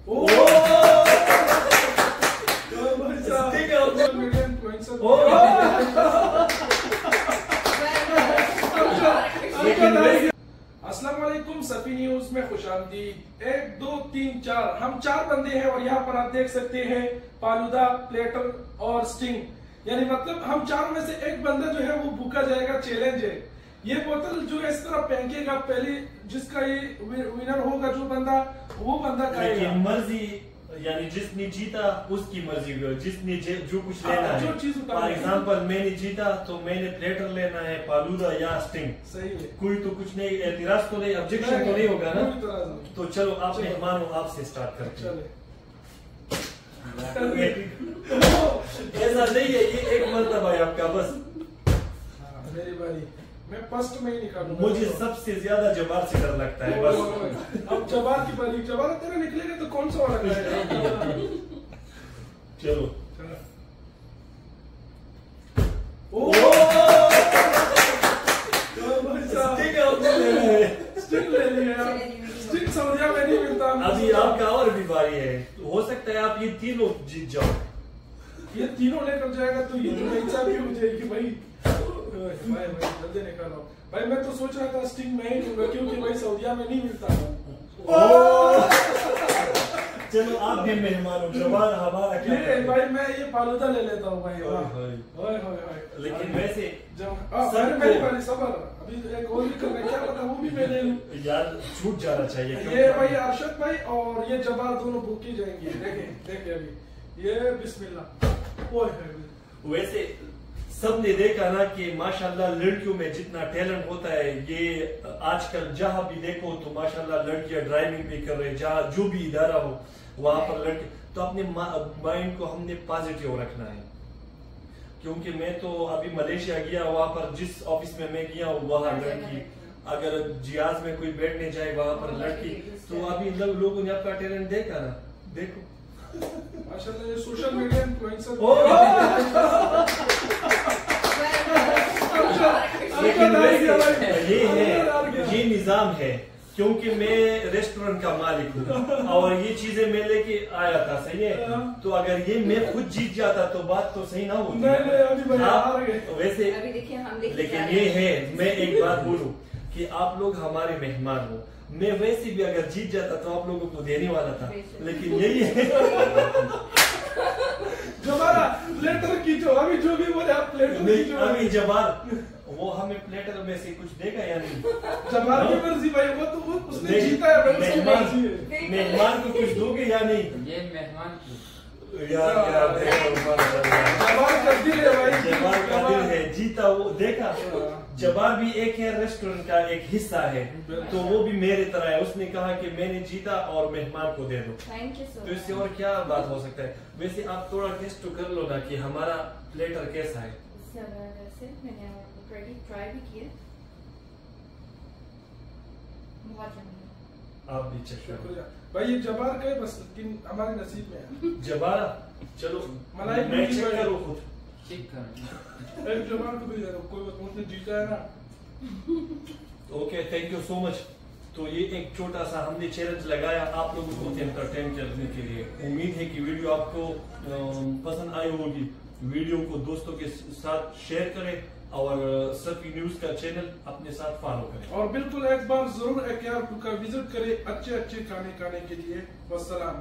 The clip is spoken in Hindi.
अस्सलामुअलैकुम सफी न्यूज में खुशामदीद। 1 2 3 4 हम 4 बंदे हैं और यहाँ पर आप देख सकते हैं फालूदा, प्लेटर और स्टिंग। यानी मतलब हम 4 में से एक बंदा जो है वो भूखा जाएगा। चैलेंज है। ये बोतल जो है इस तरह फेंकेगा, पहले जिसका ये विनर होगा जो बंदा, वो बंदा खाएगा। मर्जी यानी जिसने जीता उसकी मर्जी हो, जिसने जो कुछ लेना है। जो चीज फॉर एग्जाम्पल मैंने जीता तो मैंने प्लेटर लेना है, फालूदा या स्टिंग। सही है। कोई तो कुछ नहीं, एतराज तो नहीं, ऑब्जेक्शन तो नहीं होगा ना। तो चलो आप मेहमान हो, आपसे स्टार्ट करते हैं। ऐसा नहीं है, ये एक मर्तबा है आपका बस। मेरी बारी, मैं फर्स्ट में ही निकालूंगा। मुझे सबसे ज्यादा जबार से डर लगता है बस। अब जबार की बारी, जबार तेरा निकलेगा तो कौन सा वाला खाएगा? चलो स्टिंग ले लिया। स्टिंग सऊदिया में नहीं मिलता। अभी आपका और भी बारी है, हो सकता है आप ये तीनों जीत जाओ। ये तीनों लेकर जाएगा तो ये तो इच्छा भी हो जाएगी भाई। भाई जल्दी निकालो भाई। मैं तो सोच रहा था स्टिंग में ही लूंगा क्योंकि भाई सऊदिया में नहीं मिलता। चलो आप भी मेहमान हो, जवान हमारा क्या भाई मैं ये फालूदा ले लेता हूँ भाई। लेकिन वैसे मेरी बारी, सबर अभी एक और भी करना, क्या पता वो भी मैं ले लूं। यार छूट जाना चाहिए। ये भाई अरशद भाई और ये जबार दोनों भूखी जाएंगे। देखे अभी ये बिस्मिल्लाह। वैसे सबने देखा ना कि माशाल्लाह लड़कियों में जितना टैलेंट होता है, ये आजकल जहां भी देखो तो माशाल्लाह लड़कियां ड्राइविंग भी कर रही, जहां जो भी इदारा हो वहां पर लड़के। तो अपने माइंड को हमने पॉजिटिव रखना है, क्योंकि मैं तो अभी मलेशिया गया, वहां पर जिस ऑफिस में मैं गया वहां लड़की, अगर जियाज में कोई बैठने जाए वहां पर लड़की। तो अभी लोगों ने आपका टैलेंट देखा ना, देखो माशाल्लाह ये सोशल मीडिया इन्फ्लुएंसर। लेकिन ये निजाम है, क्योंकि मैं रेस्टोरेंट का मालिक हूँ और ये चीजें मैं लेके आया था। सही है। तो अगर ये मैं खुद जीत जाता तो बात तो सही ना होती। वैसे लेकिन ये है, मैं एक बात बोलूं कि आप लोग हमारे मेहमान हो। मैं वैसे भी अगर जीत जाता तो आप लोगों को देने वाला था, लेकिन यही है। जबारा प्लेटर की जो अभी जो भी बोले आप प्लेटर नहीं, अभी जबार वो हमें प्लेटर में से कुछ देगा या नहीं? जबार की मर्जी भाई, वो तो उसने जीता है। मेहमान को कुछ दोगे या नहीं? ये मेहमान यार जबार का दिल है भाई, जबार का दिल है, जीता वो देखा। जबार भी एक है, रेस्टोरेंट का एक हिस्सा है, तो वो भी मेरे तरह है। उसने कहा कि मैंने जीता और मेहमान को दे दो। तो इससे और क्या बात हो सकता है? वैसे आप थोड़ा टेस्ट तो कर लो ना कि हमारा प्लेटर कैसा है। मैंने ऑलरेडी ट्राई भी किया, बहुत आप भी चेक करो भाई। ये जबार का है बस, लेकिन हमारे नसीब में है जबारा। चलो मलाई मैं चेक करो खुद। चेक कर एक जबार को भी दे दो, कोई बात नहीं, जीता है ना। Okay, thank you so much. तो ये एक छोटा सा हमने चैलेंज लगाया आप लोगों को एंटरटेन करने के लिए। उम्मीद है कि वीडियो आपको पसंद आई होगी। वीडियो को दोस्तों के साथ शेयर करें और सफी न्यूज का चैनल अपने साथ फॉलो करें। और बिल्कुल एक बार जरूर AKR का विजिट करें अच्छे खाने खाने के लिए। वस्सलाम।